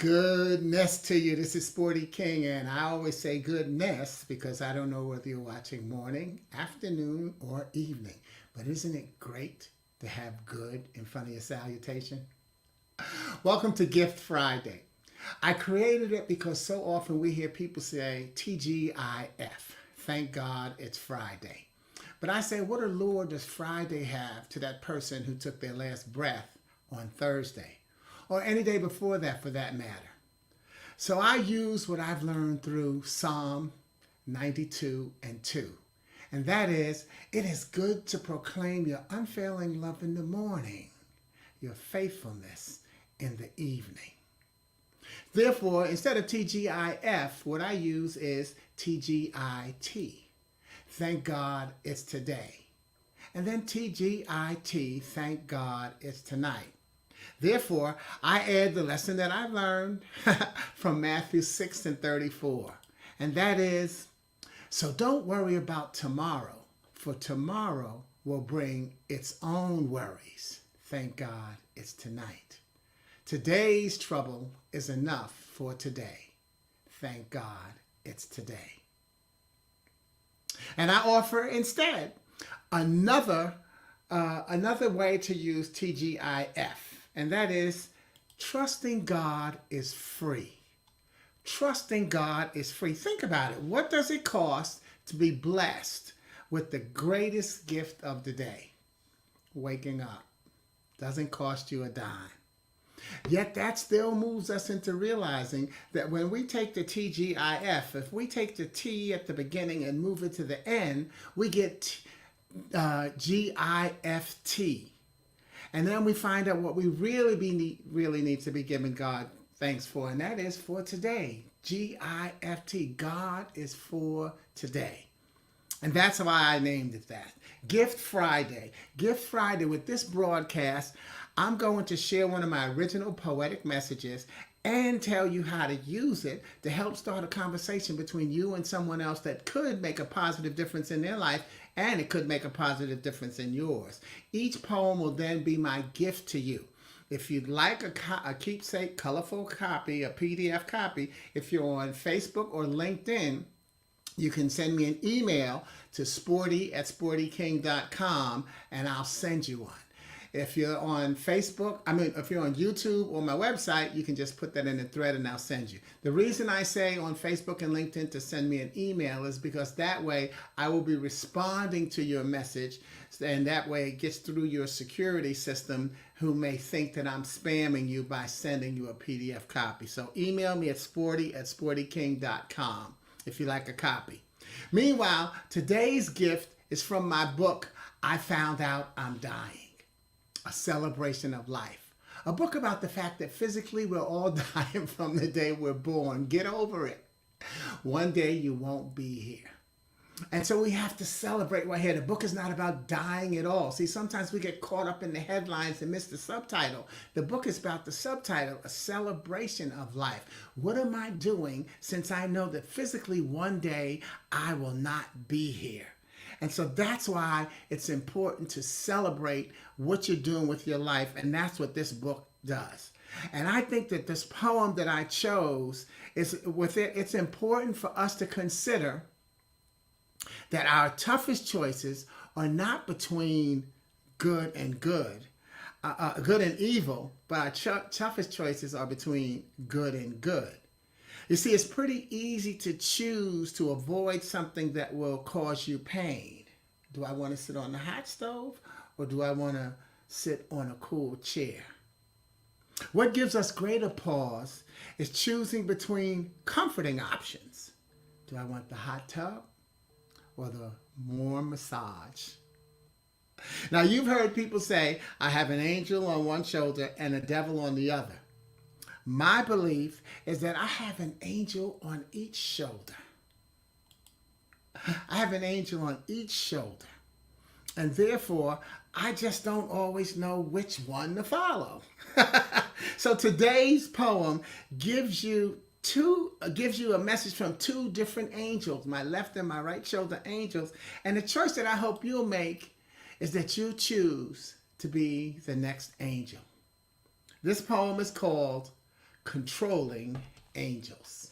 Goodness to you. This is Sporty King, and I always say goodness because I don't know whether you're watching morning, afternoon, or evening. But isn't it great to have good in front of your salutation? Welcome to Gift Friday. I created it because so often we hear people say TGIF. Thank God it's Friday. But I say, what allure does Friday have to that person who took their last breath on Thursday? Or any day before that for that matter. So I use what I've learned through Psalm 92 and 2. And that is, it is good to proclaim your unfailing love in the morning, your faithfulness in the evening. Therefore, instead of TGIF, what I use is TGIT. Thank God it's today. And then TGIT, thank God it's tonight. Therefore, I add the lesson that I've learned from Matthew 6 and 34. And that is, so don't worry about tomorrow, for tomorrow will bring its own worries. Thank God it's tonight. Today's trouble is enough for today. Thank God it's today. And I offer instead another way to use TGIF. And that is, trusting God is free. Trusting God is free. Think about it. What does it cost to be blessed with the greatest gift of the day? Waking up. Doesn't cost you a dime. Yet that still moves us into realizing that when we take the TGIF, if we take the T at the beginning and move it to the end, we get GIFT. And then we find out what we really need to be giving God thanks for, and that is for today. GIFT. God is for today. And that's why I named it that. Gift Friday. Gift Friday. With this broadcast, I'm going to share one of my original poetic messages and tell you how to use it to help start a conversation between you and someone else that could make a positive difference in their life, and it could make a positive difference in yours. Each poem will then be my gift to you. If you'd like a keepsake, colorful copy, a PDF copy, if you're on Facebook or LinkedIn, you can send me an email to sporty@sportyking.com and I'll send you one. If you're on Facebook, if you're on YouTube or my website, you can just put that in a thread and I'll send you. The reason I say on Facebook and LinkedIn to send me an email is because that way I will be responding to your message, and that way it gets through your security system who may think that I'm spamming you by sending you a PDF copy. So email me at sporty@sportyking.com if you like a copy. Meanwhile, today's gift is from my book, I Found Out I'm Dying. A celebration of life. A book about the fact that physically we're all dying from the day we're born. Get over it. One day you won't be here. And so we have to celebrate right here. The book is not about dying at all. See, sometimes we get caught up in the headlines and miss the subtitle. The book is about the subtitle, a celebration of life. What am I doing since I know that physically one day I will not be here? And so that's why it's important to celebrate what you're doing with your life. And that's what this book does. And I think that this poem that I chose it's important for us to consider that our toughest choices are not between good and evil, but our toughest choices are between good and good. You see, it's pretty easy to choose to avoid something that will cause you pain. Do I want to sit on the hot stove or do I want to sit on a cool chair? What gives us greater pause is choosing between comforting options. Do I want the hot tub or the warm massage? Now, you've heard people say, I have an angel on one shoulder and a devil on the other. My belief is that I have an angel on each shoulder. I have an angel on each shoulder. And therefore, I just don't always know which one to follow. So today's poem gives you a message from two different angels, my left and my right shoulder angels. And the choice that I hope you'll make is that you choose to be the next angel. This poem is called controlling angels.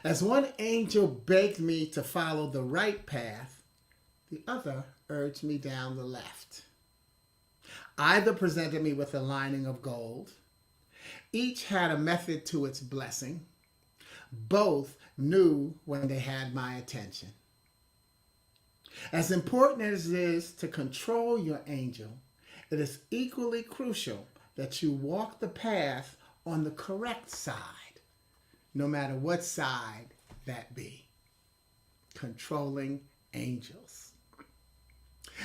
As one angel begged me to follow the right path, the other urged me down the left. Either presented me with a lining of gold. Each had a method to its blessing. Both knew when they had my attention. As important as it is to control your angel, it is equally crucial that you walk the path on the correct side, no matter what side that be. Controlling angels.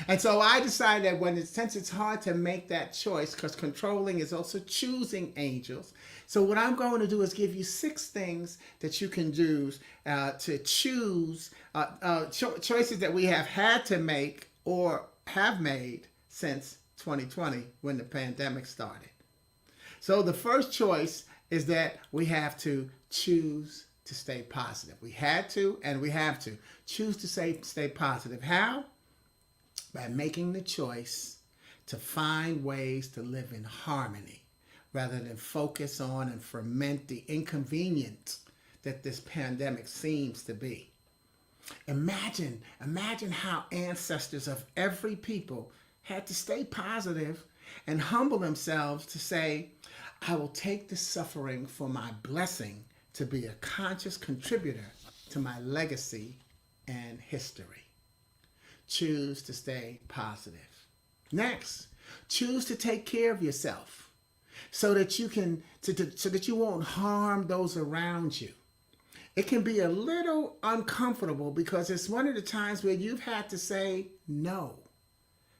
And so I decided that since it's hard to make that choice, because controlling is also choosing angels, so what I'm going to do is give you 6 things that you can do to choose choices that we have had to make or have made since 2020 when the pandemic started. So the first choice is that we have to choose to stay positive. We had to, and we have to choose to stay positive. How? By making the choice to find ways to live in harmony rather than focus on and ferment the inconvenience that this pandemic seems to be. Imagine how ancestors of every people had to stay positive and humble themselves to say, I will take the suffering for my blessing to be a conscious contributor to my legacy and history. Choose to stay positive. Next, choose to take care of yourself so that you won't harm those around you. It can be a little uncomfortable because it's one of the times where you've had to say no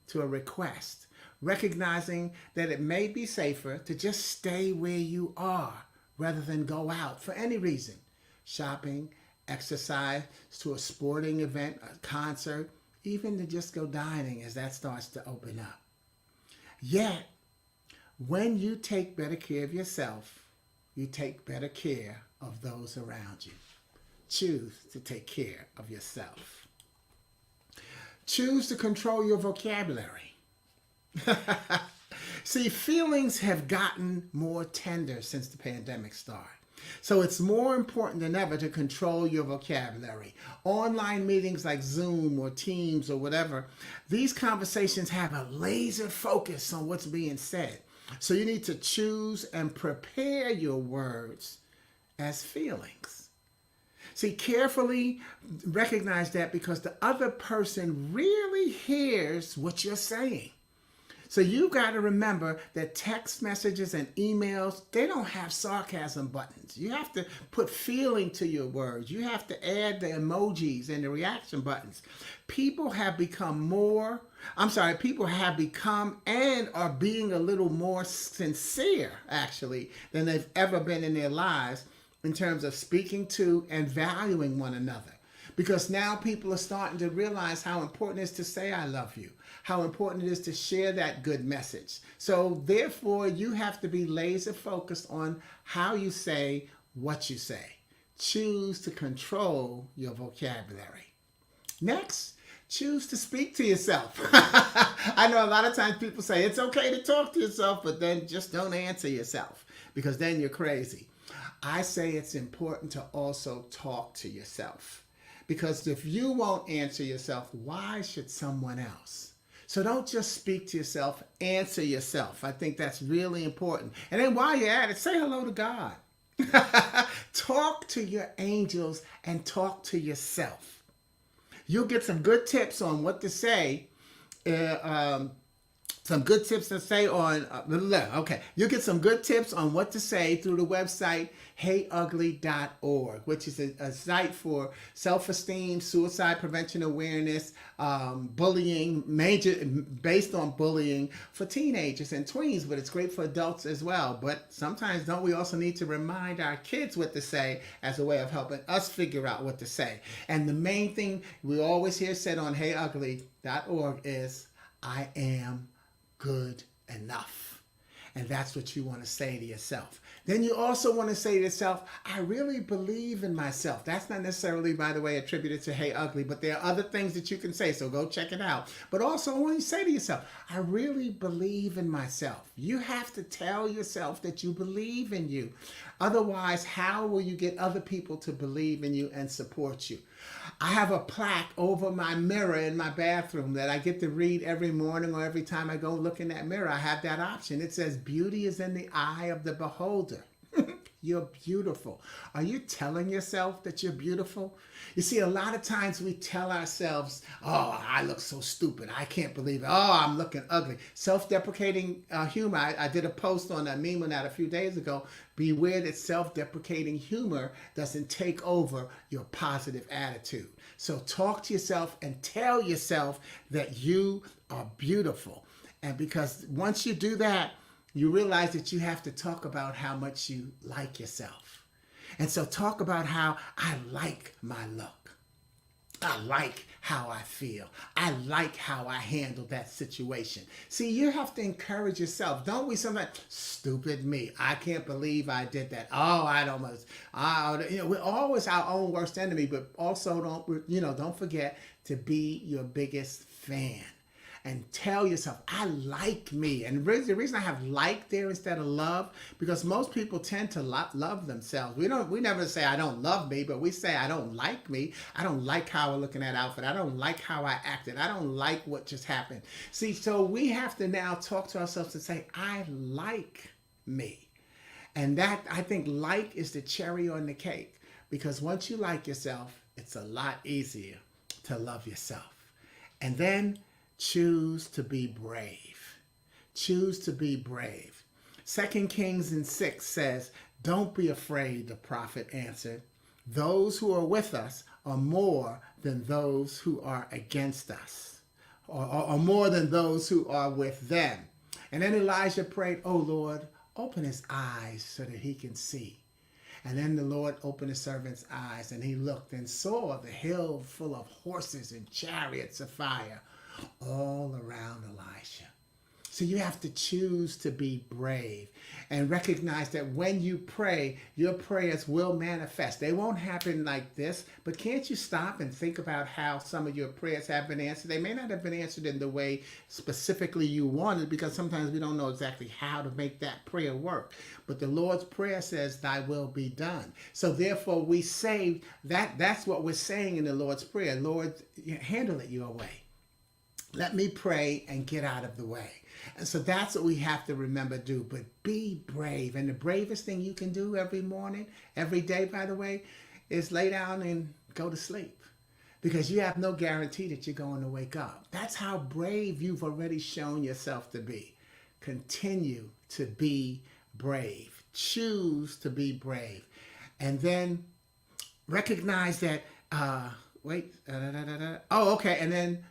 to a request, recognizing that it may be safer to just stay where you are rather than go out for any reason. Shopping, exercise, to a sporting event, a concert, even to just go dining as that starts to open up. Yet, when you take better care of yourself, you take better care of those around you. Choose to take care of yourself. Choose to control your vocabulary. See, feelings have gotten more tender since the pandemic started. So it's more important than ever to control your vocabulary. Online meetings like Zoom or Teams or whatever, these conversations have a laser focus on what's being said. So you need to choose and prepare your words as feelings. See, carefully recognize that because the other person really hears what you're saying. So you got to remember that text messages and emails, they don't have sarcasm buttons. You have to put feeling to your words. You have to add the emojis and the reaction buttons. People have become and are being a little more sincere, actually, than they've ever been in their lives in terms of speaking to and valuing one another. Because now people are starting to realize how important it is to say I love you, how important it is to share that good message. So therefore, you have to be laser focused on how you say what you say. Choose to control your vocabulary. Next, choose to speak to yourself. I know a lot of times people say it's okay to talk to yourself, but then just don't answer yourself because then you're crazy. I say it's important to also talk to yourself. Because if you won't answer yourself, why should someone else? So don't just speak to yourself, answer yourself. I think that's really important. And then while you're at it, say hello to God. Talk to your angels and talk to yourself. You'll get some good tips on what to say. Some good tips to say on, you'll get some good tips on what to say through the website heyugly.org, which is a site for self-esteem, suicide prevention awareness, bullying, based on bullying for teenagers and tweens, but it's great for adults as well. But sometimes don't we also need to remind our kids what to say as a way of helping us figure out what to say? And the main thing we always hear said on heyugly.org is, I am good enough. And that's what you want to say to yourself. Then you also want to say to yourself, I really believe in myself. That's not necessarily, by the way, attributed to Hey Ugly, but there are other things that you can say, so go check it out. But also when you say to yourself, I really believe in myself. You have to tell yourself that you believe in you. Otherwise, how will you get other people to believe in you and support you? I have a plaque over my mirror in my bathroom that I get to read every morning or every time I go look in that mirror. I have that option. It says, beauty is in the eye of the beholder. You're beautiful. Are you telling yourself that you're beautiful? You see, a lot of times we tell ourselves, oh, I look so stupid. I can't believe it. Oh, I'm looking ugly. Self-deprecating humor. I did a post on that meme on that a few days ago. Beware that self-deprecating humor doesn't take over your positive attitude. So talk to yourself and tell yourself that you are beautiful. And because once you do that, you realize that you have to talk about how much you like yourself. And so talk about how I like my look. I like how I feel. I like how I handled that situation. See, you have to encourage yourself. Don't we sometimes, stupid me. I can't believe I did that. Oh, I don't we're always our own worst enemy, but also don't forget to be your biggest fan. And tell yourself, I like me. And the reason I have like there instead of love, because most people tend to love themselves. We never say I don't love me, but we say I don't like me. I don't like how I look in that outfit. I don't like how I acted. I don't like what just happened. See, so we have to now talk to ourselves and say, I like me. And that, I think, like is the cherry on the cake. Because once you like yourself, it's a lot easier to love yourself. And then choose to be brave. Choose to be brave. 2 Kings 6 says, don't be afraid, the prophet answered. Those who are with us are more than those who are against us, or more than those who are with them. And then Elijah prayed, oh Lord, open his eyes so that he can see. And then the Lord opened his servant's eyes, and he looked and saw the hill full of horses and chariots of fire all around Elijah. So you have to choose to be brave and recognize that when you pray, your prayers will manifest. They won't happen like this, but can't you stop and think about how some of your prayers have been answered? They may not have been answered in the way specifically you wanted, because sometimes we don't know exactly how to make that prayer work. But the Lord's Prayer says, thy will be done. So therefore we say that's what we're saying in the Lord's Prayer. Lord, handle it your way. Let me pray and get out of the way. And so that's what we have to remember to do. But be brave. And the bravest thing you can do every morning, every day, by the way, is lay down and go to sleep. Because you have no guarantee that you're going to wake up. That's how brave you've already shown yourself to be. Continue to be brave. Choose to be brave. And then recognize that, and then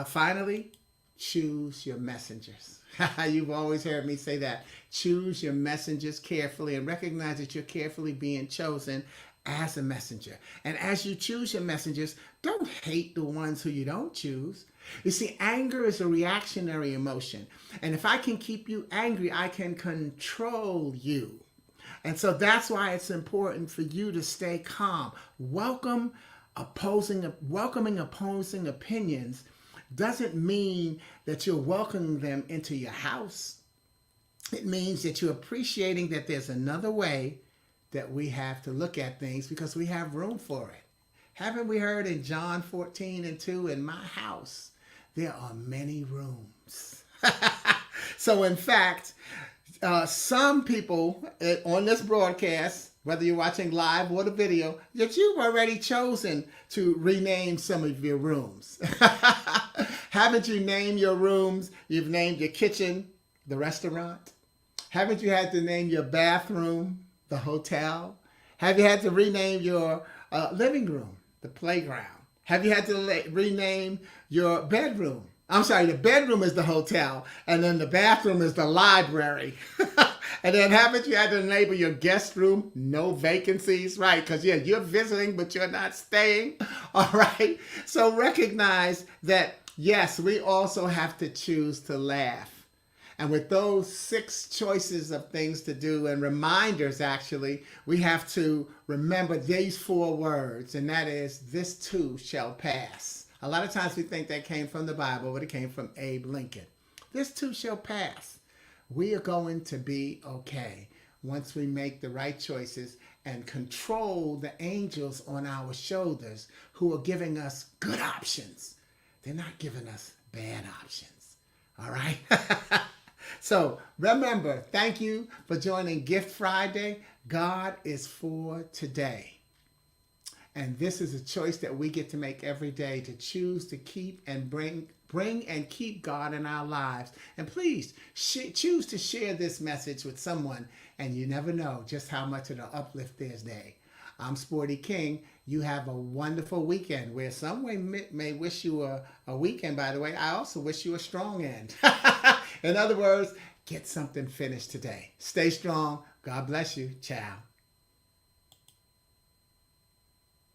finally, choose your messengers. You've always heard me say that. Choose your messengers carefully and recognize that you're carefully being chosen as a messenger. And as you choose your messengers, don't hate the ones who you don't choose. You see, anger is a reactionary emotion. And if I can keep you angry, I can control you. And so that's why it's important for you to stay calm. Welcoming opposing opinions doesn't mean that you're welcoming them into your house. It means that you're appreciating that there's another way that we have to look at things because we have room for it. Haven't we heard in John 14:2, in my house, there are many rooms. So in fact, some people on this broadcast, whether you're watching live or the video, that you've already chosen to rename some of your rooms. Haven't you named your rooms? You've named your kitchen the restaurant. Haven't you had to name your bathroom the hotel? Have you had to rename your living room the playground? Have you had to rename your bedroom? I'm sorry, the bedroom is the hotel, and then the bathroom is the library. And then haven't you had to label your guest room no vacancies? Right, because you're visiting, but you're not staying. All right, so recognize that, yes, we also have to choose to laugh. And with those 6 choices of things to do and reminders, actually, we have to remember these 4 words, and that is, this too shall pass. A lot of times we think that came from the Bible, but it came from Abe Lincoln. This too shall pass. We are going to be okay once we make the right choices and control the angels on our shoulders who are giving us good options. They're not giving us bad options. All right? So remember, thank you for joining Gift Friday. God is for today. And this is a choice that we get to make every day, to choose to keep and bring and keep God in our lives. And please choose to share this message with someone, and you never know just how much it'll uplift their day. I'm Sporty King. You have a wonderful weekend, where some may wish you a weekend, by the way. I also wish you a strong end. In other words, get something finished today. Stay strong. God bless you. Ciao.